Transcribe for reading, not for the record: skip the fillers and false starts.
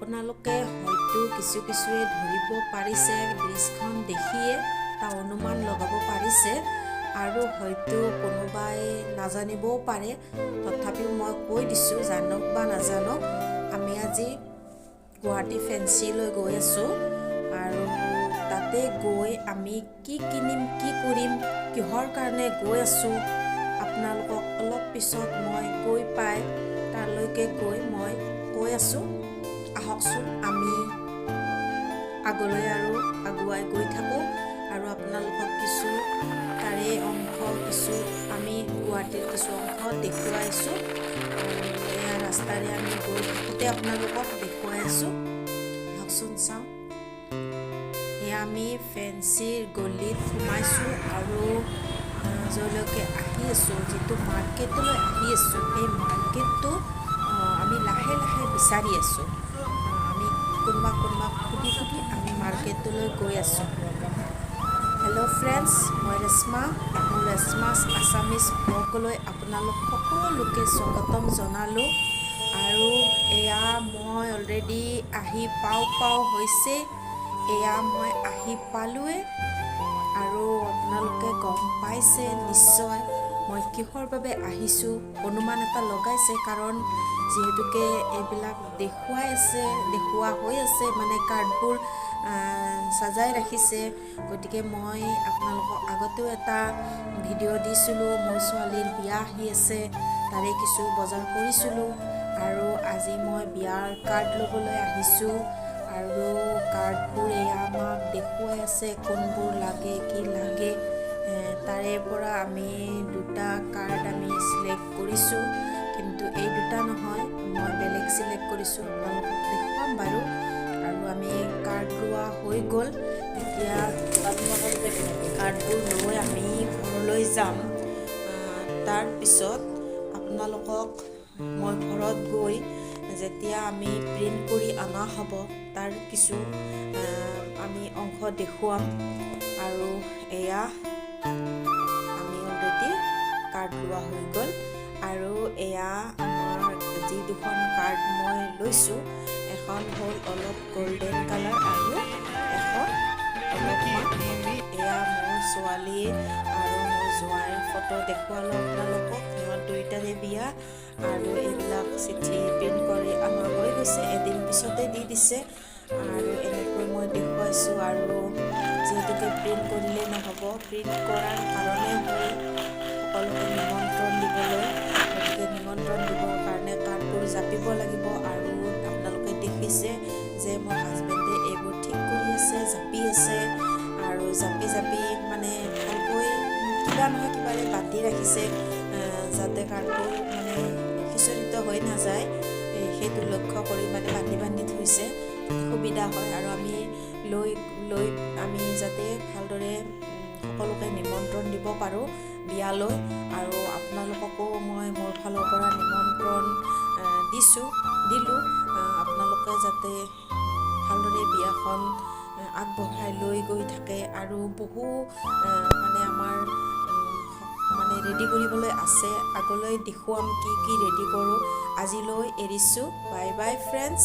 আপোনালোকে হয়তো কিছুৱে ধৰিব পাৰিছে, ব্ৰিজখন দেখিয়ে এটা অনুমান লগাব পাৰিছে আৰু হয়তো কোনোবাই নাজানিবও পাৰে। তথাপিও মই কৈ দিছোঁ, জানক বা নাজানক, আমি আজি গুৱাহাটী ফেঞ্চিলৈ গৈ আছোঁ আৰু তাতে গৈ আমি কি কিনিম, কি কৰিম, কিহৰ কাৰণে গৈ আছোঁ, আপোনালোকক অলপ পিছত মই গৈ পাই তালৈকে গৈ মই কৈ আছোঁ। আহকচোন আমি আগলৈ আৰু আগুৱাই গৈ থাকোঁ আৰু আপোনালোকক কিছু তাৰে অংশ, কিছু আমি গুৱাহাটীৰ কিছু অংশ দেখুৱাইছোঁ। এয়া ৰাস্তাৰে আমি গৈ থাকোঁতে আপোনালোকক দেখুৱাই আছোঁ। আহকচোন চাওঁ। এয়া আমি ফেঞ্চিৰ গলিত সোমাইছোঁ আৰু য'লৈকে আহি আছোঁ, যিটো মাৰ্কেটলৈ আহি আছোঁ, সেই মাৰ্কেটটো আমি লাহে লাহে বিচাৰি আছোঁ। আমি কোনোবাক সুধি আমি মাৰ্কেটলৈ গৈ আছোঁ। হেল্ল' ফ্ৰেণ্ডছ, মই ৰেশ্মা, মোৰ ৰেশ্মাছ আছামিজ ব্লগলৈ আপোনালোক সকলোকে স্বাগতম জনালোঁ। আৰু এয়া মই অলৰেডি আহি পাওঁ হৈছে। এয়া মই আহি পালোৱে আৰু আপোনালোকে গম পাইছে নিশ্চয় মই কিহৰ বাবে আহিছোঁ, অনুমান এটা লগাইছে, কাৰণ যিহেতুকে এইবিলাক দেখুওৱা হৈ আছে, মানে কাৰ্ডবোৰ সাজাই ৰাখিছে। গতিকে মই আপোনালোকক আগতেও এটা ভিডিঅ' দিছিলোঁ, মোৰ ছোৱালীৰ বিয়া আহি আছে, তাৰে কিছু বজাৰ কৰিছিলোঁ আৰু আজি মই বিয়াৰ কাৰ্ড ল'বলৈ আহিছোঁ আৰু কাৰ্ডবোৰ এয়া আমাক দেখুৱাই আছে, কোনবোৰ লাগে, কি লাগে। তাৰে পৰা আমি দুটা কাৰ্ড আমি চিলেক্ট কৰিছোঁ, কিন্তু এই দুটা নহয়, মই বেলেগ চিলেক্ট কৰিছোঁ, আপোনালোকক দেখুৱাম বাৰু। আৰু আমি কাৰ্ড লোৱা হৈ গ'ল। এতিয়া কাৰ্ডবোৰ লৈ আমি ঘৰলৈ যাম। তাৰপিছত আপোনালোকক মই ঘৰত গৈ যেতিয়া আমি প্ৰিণ্ট কৰি অনা হ'ব, তাৰ কিছু আমি অংশ দেখুৱাম। আৰু এয়া আমি অলৰেডি কাৰ্ড লোৱা হৈ গ'ল আৰু এয়া আমাৰ যি দুখন কাৰ্ড মই লৈছোঁ, এখন হ'ল অলপ গল্ডেন কালাৰ আৰু এখন অলপমান, এয়া মোৰ ছোৱালী আৰু মোৰ জোঁৱাইৰ ফটো দেখুৱালোঁ আপোনালোকক। সিহঁত দুয়োটাৰে বিয়া আৰু এইবিলাক চিঠি প্ৰিণ্ট কৰি অনা হৈ গৈছে, এদিন পিছতে দি দিছে আৰু এনেকৈ মই দেখুৱাইছোঁ। আৰু যিহেতুকে প্ৰিণ্ট কৰিলে নহ'ব, প্ৰিণ্ট কৰাৰ কাৰণে হ'ল সকলোকে নিমন্ত্ৰণ দিবলৈ। গতিকে নিমন্ত্ৰণ দিবৰ কাৰণে কাৰ্ডবোৰ জাপিব লাগিব আৰু আপোনালোকে দেখিছে যে মোৰ হাজবেণ্ডে এইবোৰ ঠিক কৰি আছে, জাপি আছে আৰু জাপি মানে ভালকৈ কিবা নহয় কিবাৰে বান্ধি ৰাখিছে, যাতে কাৰ্ডবোৰ মানে খিচৰিত হৈ নাযায়, সেইটো লক্ষ্য কৰি মানে বান্ধি থৈছে, সুবিধা হয় আৰু আমি লৈ আমি যাতে ভালদৰে সকলোকে নিমন্ত্ৰণ দিব পাৰোঁ বিয়ালৈ। আৰু আপোনালোককো মই মোৰ ফালৰ পৰা নিমন্ত্ৰণ দিলোঁ, আপোনালোকে যাতে ভালদৰে বিয়াখন আগবঢ়াই লৈ গৈ থাকে। আৰু বহু মানে আমাৰ মানে ৰেডি কৰিবলৈ আছে, আগলৈ দেখুৱাম কি ৰেডি কৰোঁ। আজিলৈ এৰিছোঁ, বাই বাই ফ্ৰেণ্ডছ।